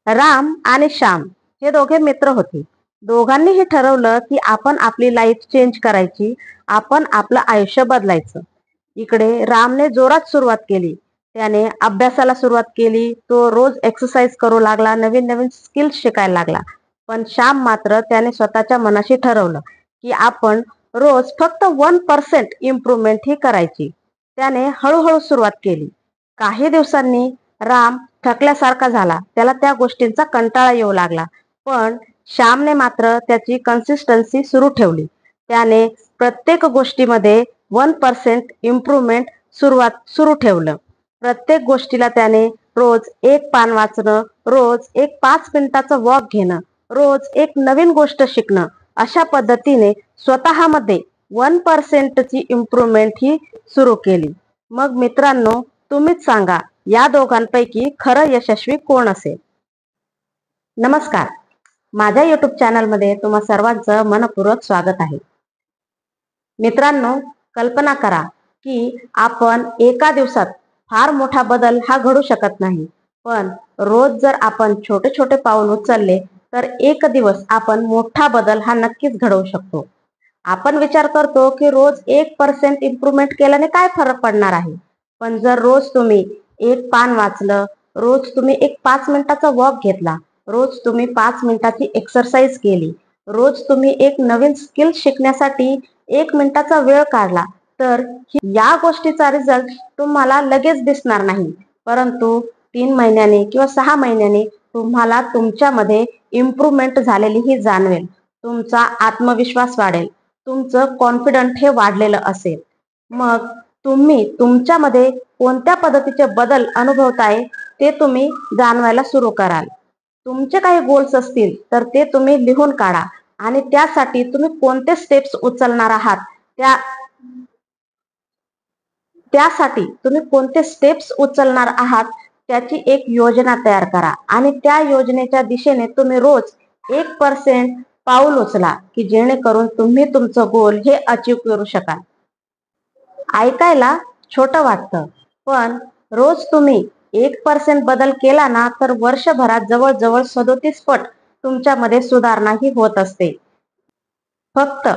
राम आणि श्याम हे दोघे मित्र होते. दोघांनी हे ठरवलं की आपण आपली लाईफ चेंज करायची, आपण आपलं आयुष्य बदलायचं. इकडे रामने जोरात सुरुवात केली. त्याने अभ्यासाला सुरुवात केली. तो रोज एक्सरसाइज करू लागला, नवीन नवीन स्किल्स शिकायला लागला. पण श्याम मात्र त्याने स्वतःच्या मनाशी ठरवलं की आपण रोज फक्त 1% इम्प्रूव्हमेंट ही करायची. त्याने हळूहळू सुरुवात केली. काही दिवसांनी राम थकल्यासारखा झाला. त्याला त्या गोष्टींचा कंटाळा येऊ लागला. पण श्यामने मात्र त्याची कन्सिस्टन्सी सुरू ठेवली. त्याने प्रत्येक गोष्टीमध्ये 1% इम्प्रूव्हमेंट सुरू ठेवलं. प्रत्येक गोष्टीला त्याने रोज एक पान वाचणं, रोज एक 5 मिनिटाचं वॉक घेणं, रोज एक नवीन गोष्ट शिकणं, अशा पद्धतीने स्वतःमध्ये 1%ची इम्प्रूव्हमेंट ही सुरू केली. मग मित्रांनो, तुम्हीच सांगा, या दोघांपैकी खरं यशस्वी कोण असेल? नमस्कार, माझ्या युट्यूब चॅनलमध्ये तुम्हा सर्वांचं मनपूर्वक स्वागत आहे. मित्रांनो, कल्पना करा की आपण एका दिवसात फार मोठा बदल हा घडू शकत नाही. पण रोज जर आपण छोटे छोटे पाऊल उचलले तर एक दिवस आपण मोठा बदल हा नक्कीच घडवू शकतो. आपण विचार करतो की रोज 1% इम्प्रूव्हमेंट केल्याने काय फरक पडणार आहे. पण जर रोज तुम्ही एक पान वाचलं, रोज तुम्ही एक 5 मिनिटाचा वॉक घेतला, रोज तुम्ही 5 मिनिटाची एक्सरसाइज केली, रोज तुम्ही एक नवीन स्किल शिकण्यासाठी 1 मिनिटाचा वेळ काढला, तर या गोष्टीचा रिझल्ट तुम्हाला लगेच दिसणार नाही. परंतु 3 महिन्याने किंवा 6 महिन्याने तुम्हाला तुमच्यामध्ये इम्प्रूव्हमेंट झालेली ही जाणवेल. तुमचा आत्मविश्वास वाढेल, तुमचं कॉन्फिडंट हे वाढलेलं असेल. मग तुम्ही तुमच्यामध्ये कोणत्या पद्धतीचे बदल अनुभवताय ते तुम्ही जाणवायला सुरू कराल. तुमचे काही गोल्स असतील तर ते तुम्ही लिहून काढा आणि त्यासाठी तुम्ही कोणते स्टेप्स उचलणार आहात, त्यासाठी तुम्ही कोणते स्टेप्स उचलणार आहात त्याची एक योजना तयार करा आणि त्या योजनेच्या दिशेने तुम्ही रोज 1% पाऊल उचला की जेणेकरून तुम्ही तुमचं गोल हे अचीव करू शकाल. ऐकायला छोटं वाटतं, पण रोज तुम्ही 1% बदल केला ना तर वर्षभरात जवळजवळ 37 पट तुमच्यामध्ये सुधारणा ही होत असते. फक्त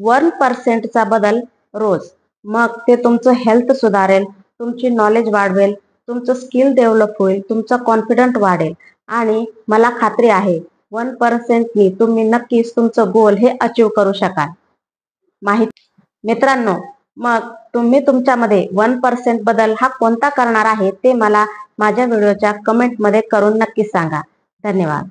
1%चा बदल रोज. मग ते तुमचं हेल्थ सुधारेल, तुमची नॉलेज वाढवेल, तुमचं स्किल डेव्हलप होईल, तुमचा कॉन्फिडंट वाढेल आणि मला खात्री आहे 1%नी तुम्ही नक्कीच तुमचं गोल हे अचीव करू शकाल. मित्रांनो, मग तुम्ही तुमच्यामध्ये 1% बदल हा कोणता करणार आहे ते मला माझ्या व्हिडिओच्या कमेंटमध्ये करून नक्की सांगा. धन्यवाद.